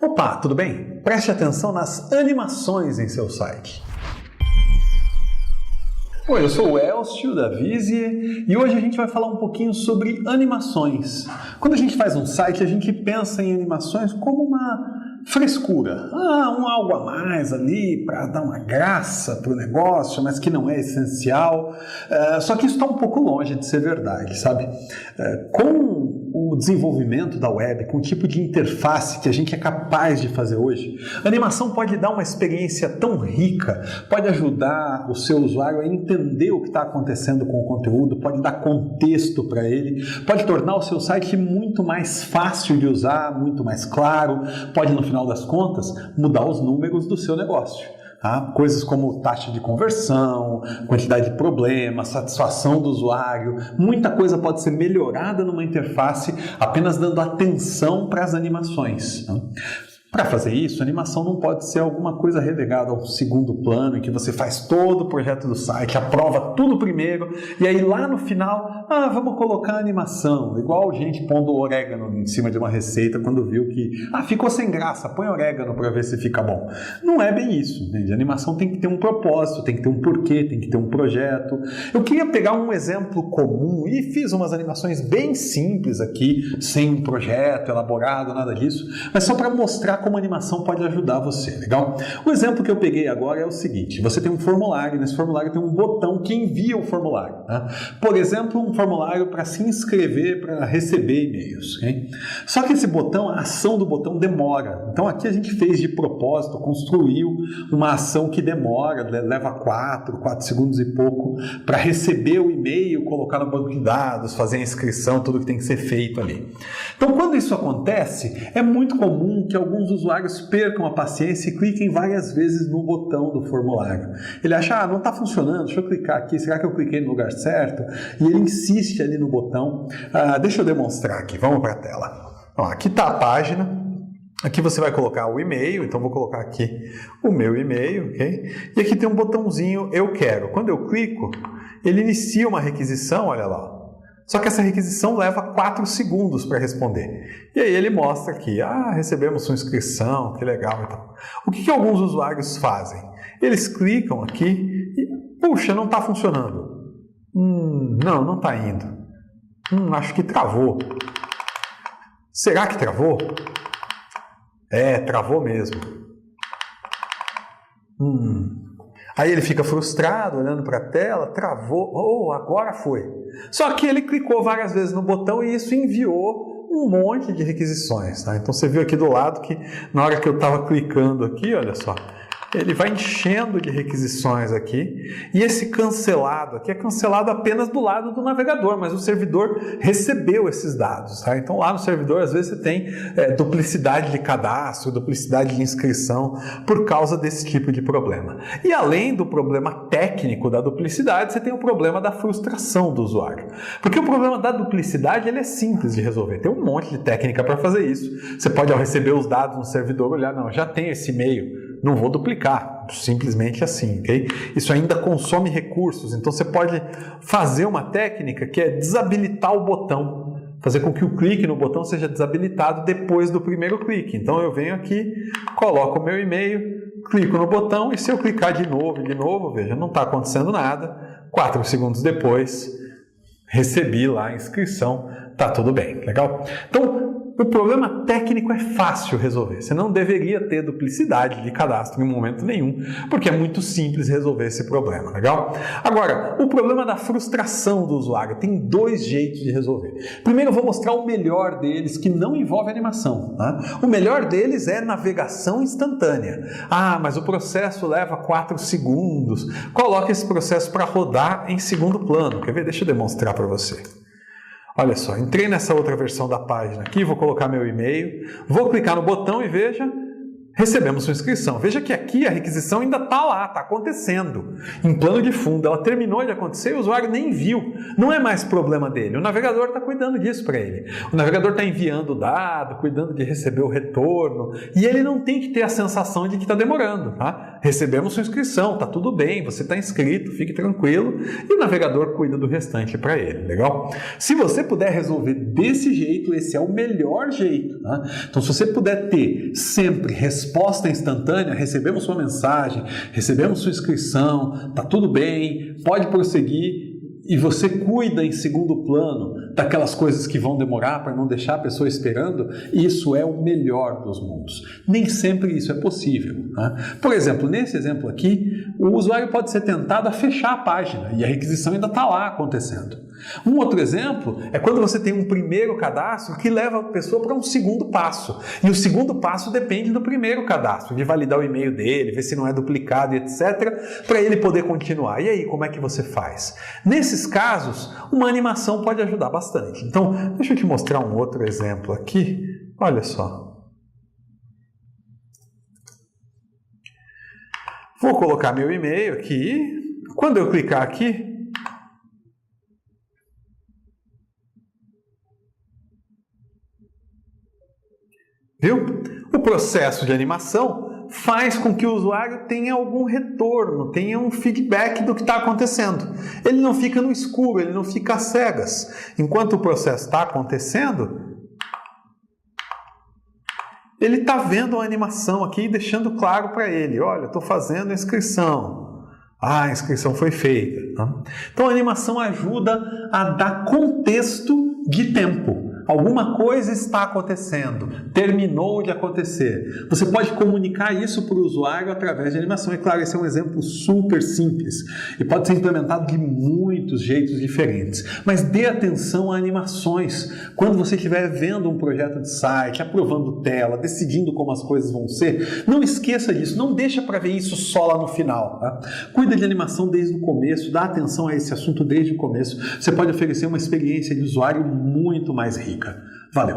Opa, tudo bem? Preste atenção nas animações em seu site. Oi, eu sou o Elcio da Vizier e hoje a gente vai falar um pouquinho sobre animações. Quando a gente faz um site, a gente pensa em animações como uma frescura, algo a mais ali para dar uma graça para o negócio, mas que não é essencial. Só que isso está um pouco longe de ser verdade, sabe? Com o desenvolvimento da web, com o tipo de interface que a gente é capaz de fazer hoje, a animação pode dar uma experiência tão rica, pode ajudar o seu usuário a entender o que está acontecendo com o conteúdo, pode dar contexto para ele, pode tornar o seu site muito mais fácil de usar, muito mais claro, pode, no final das contas, mudar os números do seu negócio. Coisas como taxa de conversão, quantidade de problemas, satisfação do usuário, muita coisa pode ser melhorada numa interface apenas dando atenção para as animações. Para fazer isso, a animação não pode ser alguma coisa relegada ao segundo plano, em que você faz todo o projeto do site, aprova tudo primeiro, e aí lá no final, vamos colocar a animação, igual gente pondo orégano em cima de uma receita quando viu que, ficou sem graça, põe orégano para ver se fica bom. Não é bem isso, entende? A animação tem que ter um propósito, tem que ter um porquê, tem que ter um projeto. Eu queria pegar um exemplo comum e fiz umas animações bem simples aqui, sem um projeto elaborado, nada disso, mas só para mostrar como a animação pode ajudar você, legal? O exemplo que eu peguei agora é o seguinte: você tem um formulário, nesse formulário tem um botão que envia o formulário. Por exemplo, um formulário para se inscrever, para receber e-mails. Okay? Só que esse botão, a ação do botão demora. Então aqui a gente fez de propósito, construiu uma ação que demora, leva 4 segundos e pouco para receber o e-mail, colocar no banco de dados, fazer a inscrição, tudo que tem que ser feito ali. Então quando isso acontece, é muito comum que alguns usuários percam a paciência e cliquem várias vezes no botão do formulário. Ele acha, não está funcionando, deixa eu clicar aqui, será que eu cliquei no lugar certo? E ele insiste ali no botão. Deixa eu demonstrar aqui, vamos para a tela. Aqui está a página. Aqui você vai colocar o e-mail, então vou colocar aqui o meu e-mail, ok? E aqui tem um botãozinho Eu Quero. Quando eu clico, ele inicia uma requisição, olha lá. Só que essa requisição leva 4 segundos para responder. E aí ele mostra aqui, recebemos sua inscrição, que legal. Então, o que alguns usuários fazem? Eles clicam aqui e, puxa, não está funcionando. Não está indo. Acho que travou. Será que travou? Travou mesmo. Aí ele fica frustrado, olhando para a tela, travou, agora foi. Só que ele clicou várias vezes no botão e isso enviou um monte de requisições. Então você viu aqui do lado que na hora que eu estava clicando aqui, olha só, ele vai enchendo de requisições aqui, e esse cancelado aqui é cancelado apenas do lado do navegador, mas o servidor recebeu esses dados. Então lá no servidor às vezes você tem duplicidade de cadastro, duplicidade de inscrição por causa desse tipo de problema. E além do problema técnico da duplicidade, você tem o problema da frustração do usuário. Porque o problema da duplicidade ele é simples de resolver, tem um monte de técnica para fazer isso. Você pode, ao receber os dados no servidor, olhar, já tenho esse e-mail, não vou duplicar, simplesmente assim, ok? Isso ainda consome recursos, então você pode fazer uma técnica que é desabilitar o botão, fazer com que o clique no botão seja desabilitado depois do primeiro clique. Então eu venho aqui, coloco o meu e-mail, clico no botão e se eu clicar de novo, veja, não está acontecendo nada, 4 segundos depois, recebi lá a inscrição, está tudo bem, legal? Então, o problema técnico é fácil resolver. Você não deveria ter duplicidade de cadastro em momento nenhum, porque é muito simples resolver esse problema, legal? Agora, o problema da frustração do usuário tem 2 jeitos de resolver. Primeiro eu vou mostrar o melhor deles, que não envolve animação. O melhor deles é navegação instantânea. Mas o processo leva 4 segundos. Coloque esse processo para rodar em segundo plano. Quer ver? Deixa eu demonstrar para você. Olha só, entrei nessa outra versão da página aqui, vou colocar meu e-mail, vou clicar no botão e veja, recebemos sua inscrição. Veja que aqui a requisição ainda está lá, está acontecendo. Em plano de fundo, ela terminou de acontecer e o usuário nem viu. Não é mais problema dele. O navegador está cuidando disso para ele. O navegador está enviando o dado, cuidando de receber o retorno. E ele não tem que ter a sensação de que está demorando. Tá? Recebemos sua inscrição, está tudo bem, você está inscrito, fique tranquilo. E o navegador cuida do restante para ele. Legal? Se você puder resolver desse jeito, esse é o melhor jeito. Tá? Então, se você puder ter sempre resposta instantânea, recebemos sua mensagem, recebemos sua inscrição, tá tudo bem, pode prosseguir, e você cuida em segundo plano daquelas coisas que vão demorar para não deixar a pessoa esperando, isso é o melhor dos mundos. Nem sempre isso é possível. Né? Por exemplo, nesse exemplo aqui, o usuário pode ser tentado a fechar a página e a requisição ainda está lá acontecendo. Um outro exemplo é quando você tem um primeiro cadastro que leva a pessoa para um segundo passo. E o segundo passo depende do primeiro cadastro, de validar o e-mail dele, ver se não é duplicado, etc., para ele poder continuar. E aí, como é que você faz? Nesses casos, uma animação pode ajudar bastante. Então, deixa eu te mostrar um outro exemplo aqui. Olha só. Vou colocar meu e-mail aqui. Quando eu clicar aqui, viu? O processo de animação faz com que o usuário tenha algum retorno, tenha um feedback do que está acontecendo. Ele não fica no escuro, ele não fica às cegas. Enquanto o processo está acontecendo, ele está vendo a animação aqui, deixando claro para ele, olha, estou fazendo a inscrição. Ah, a inscrição foi feita. Então a animação ajuda a dar contexto de tempo. Alguma coisa está acontecendo, terminou de acontecer. Você pode comunicar isso para o usuário através de animação. E claro, esse é um exemplo super simples e pode ser implementado de muitos jeitos diferentes. Mas dê atenção a animações. Quando você estiver vendo um projeto de site, aprovando tela, decidindo como as coisas vão ser, não esqueça disso, não deixa para ver isso só lá no final. Tá? Cuida de animação desde o começo, dá atenção a esse assunto desde o começo. Você pode oferecer uma experiência de usuário muito mais rica. Valeu!